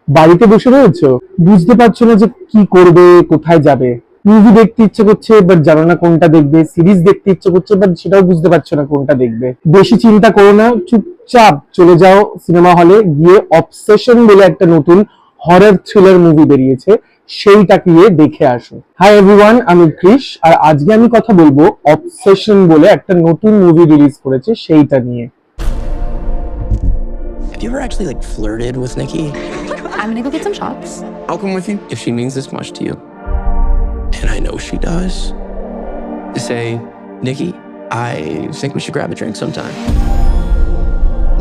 বাড়িতে বসে রয়েছো, বুঝতে পারছো না যে কি করবে, কোথায় যাবে। মুভি দেখতে ইচ্ছে করছে বাট জানো না কোনটা দেখবে, সিরিজ দেখতে ইচ্ছে করছে বাট সেটাও বুঝতে পারছো না কোনটা দেখবে। বেশি চিন্তা করো না, চুপচাপ চলে যাও সিনেমা হলে, গিয়ে অবসেশন বলে একটা নতুন হরর থ্রিলার মুভি বেরিয়েছে, সেইটা গিয়ে দেখে আসো। হাই এভরিওয়ান, আমি ক্রিশ, আর আজকে আমি কথা বলবো অবসেশন বলে একটা নতুন মুভি রিলিজ করেছে সেইটা নিয়ে। Have you ever actually flirted with Nikki? I'm gonna go get some shots. I'll come with you if she means this much to you. And I know she does. Say, Nikki, I think we should grab a drink sometime.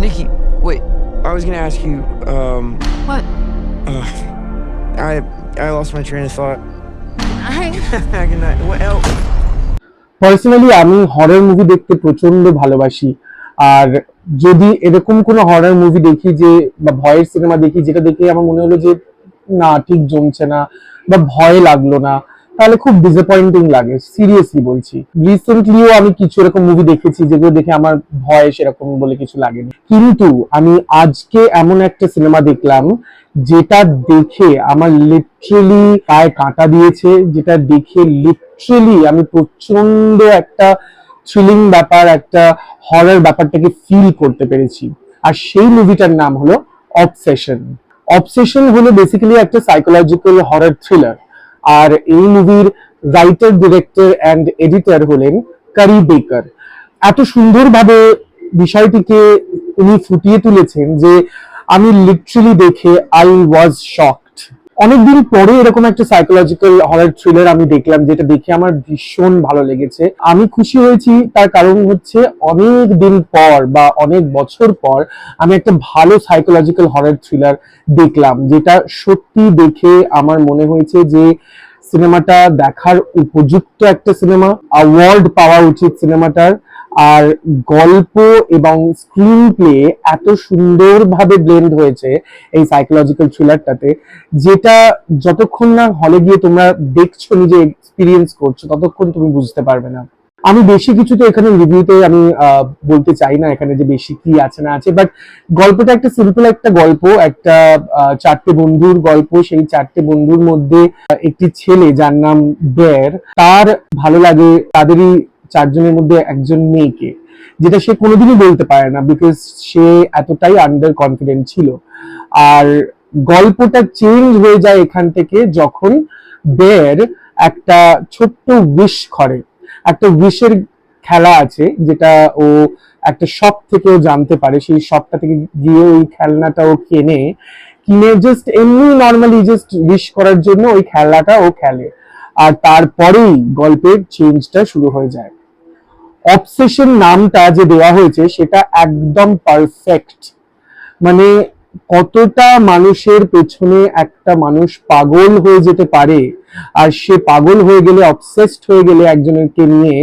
Nikki, wait. I was gonna ask you. What? I lost my train of thought. Hi. Good night. What else? Personally আমি horror movie দেখতে প্রচন্ড ভালোবাসি। আর যদি এরকম কোনো horror movie দেখি যে, বা ভয়ের সিনেমা দেখি যেটা দেখে আমার মনে হলো যে না ঠিক জমছে না বা ভয় লাগলো না, তাহলে খুব ডিসঅ্যাপয়েন্টিং লাগে, সিরিয়াসলি বলছি। রিসেন্টলিও আমি কিছু এরকম মুভি দেখেছি যেগুলো দেখে আমার ভয় সেরকম বলে কিছু লাগেনি, কিন্তু আমি আজকে এমন একটা সিনেমা দেখলাম যেটা দেখে আমার লিটারেলি গায়ে কাঁটা দিয়েছে, যেটা দেখে লিটারেলি আমি প্রচন্ড একটা থ্রিলিং ব্যাপার, একটা হরর ব্যাপারটাকে ফিল করতে পেরেছি। আর সেই মুভিটার নাম হলো অবসেশন। অবসেশন হলো বেসিক্যালি একটা সাইকোলজিক্যাল হরর থ্রিলার। আর এই মুভির রাইটার, ডিরেক্টর অ্যান্ড এডিটর হলেন কারি বেকার। এত সুন্দরভাবে বিষয়টিকে উনি ফুটিয়ে তুলেছেন যে আমি লিটারালি দেখে আই ওয়াজ শকড। অনেকদিন পরে এরকম একটা সাইকোলজিক্যাল হরর থ্রিলার আমি দেখলাম, যেটা দেখে আমার ভীষণ ভালো লেগেছে। আমি খুশি হয়েছি, তার কারণ হচ্ছে অনেক দিন পর বা অনেক বছর পর আমি একটা ভালো সাইকোলজিক্যাল হরর থ্রিলার দেখলাম, যেটা সত্যি দেখে আমার মনে হয়েছে যে সিনেমাটা দেখার উপযুক্ত একটা সিনেমা, অ্যাওয়ার্ড পাওয়া উচিত সিনেমাটার। আর গল্প এবং স্ক্রিন প্লে এত সুন্দরভাবে ব্লেন্ড হয়েছে এই সাইকোলজিক্যাল থ্রিলারটাতে, যেটা যতক্ষণ না হলে গিয়ে তোমরা দেখছো, নিজে এক্সপিরিয়েন্স করছো, ততক্ষণ তুমি বুঝতে পারবে না। আমি বেশি কিছু তো এখানে রিভিউতে আমি বলতে চাই না এখানে যে বেশি কি আছে না আছে, বাট গল্পটা একটা সিম্পল একটা গল্প, একটা চারটে বন্ধুর গল্প। সেই চারটে বন্ধুর মধ্যে একটি ছেলে যার নাম বের, তার ভালো লাগে তাদেরই চারজনের মধ্যে একজন মেয়েকে, যেটা সে কোনোদিনই বলতে পারে না বিকজ সে এতটাই আন্ডার কনফিডেন্ট ছিল। আর গল্পটা চেঞ্জ হয়ে যায় এখান থেকে যখন বের একটা ছোট্ট উইশ করে। একটা উইশের খেলা আছে যেটা ও একটা শপ থেকে ও জানতে পারে, সেই শপটা থেকে গিয়ে ওই খেলনাটা ও কিনে জাস্ট এমনি নর্মালি জাস্ট উইশ করার জন্য ওই খেলাটা ও খেলে। আর তারপরেই গল্পের চেঞ্জটা শুরু হয়ে যায়। অবসেশন নামটা যে দেওয়া হয়েছে সেটা একদম পারফেক্ট। মানে কতটা মানুষের পেছনে একটা মানুষ পাগল হয়ে যেতে পারে, আর সে পাগল হয়ে গেলে, অবসেসড হয়ে গেলে একজনকে নিয়ে,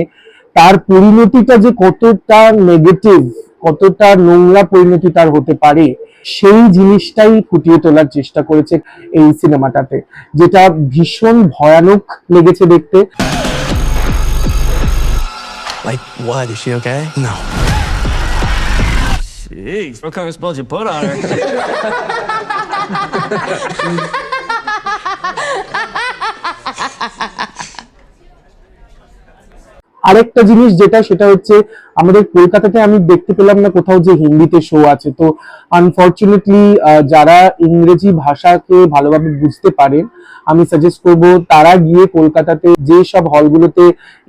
তার পরিণতিটা যে কতটা নেগেটিভ, কতটা নোংরা পরিণতি তার হতে পারে, সেই জিনিসটাই ফুটিয়ে তোলার চেষ্টা করেছে এই সিনেমাটাতে, যেটা ভীষণ ভয়ানক লেগেছে দেখতে। Like what? Is she okay? No. Jeez, what kind of spells you put on her? আরেকটা জিনিস যেটা, সেটা হচ্ছে আমাদের কলকাতাতে আমি দেখতে পেলাম না কোথাও যে হিন্দিতে শো আছে। তো আনফরচুনেটলি যারা ইংরেজি ভাষাকে ভালোভাবে বুঝতে পারেন, আমি সাজেস্ট করব তারা গিয়ে কলকাতাতে যে সব হলগুলোতে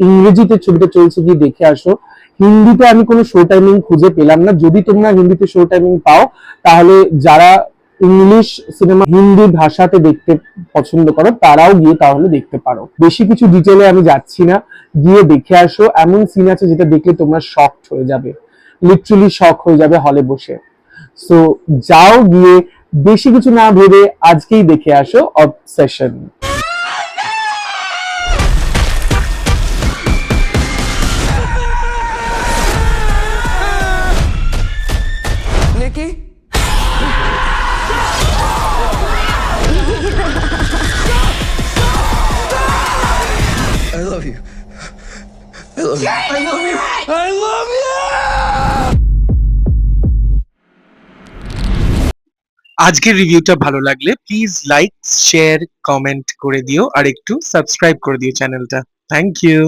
ইংরেজিতে ছবিটা চলছে গিয়ে দেখে আসো। হিন্দিতে আমি কোনো শো টাইমিং খুঁজে পেলাম না। যদি তোমরা হিন্দিতে শো টাইমিং পাও, তাহলে যারা ইংলিশ সিনেমা হিন্দি ভাষাতে দেখতে পছন্দ করো তারাও গিয়ে তাহলে দেখতে পারো। বেশি কিছু ডিটেলে আমি যাচ্ছি না, গিয়ে দেখে আসো। এমন সিন আছে যেটা দেখলে তোমরা শকড হয়ে যাবে, লিটারালি শক হয়ে যাবে হলে বসে। সো যাও, গিয়ে বেশি কিছু না ভেবে আজকেই দেখে আসো obsession. Nikki? I love you. I love you. I love you. I love you. আজকের রিভিউটা ভালো লাগলে প্লিজ লাইক, শেয়ার, কমেন্ট করে দিও আর একটু সাবস্ক্রাইব করে দিও চ্যানেলটা। Thank you.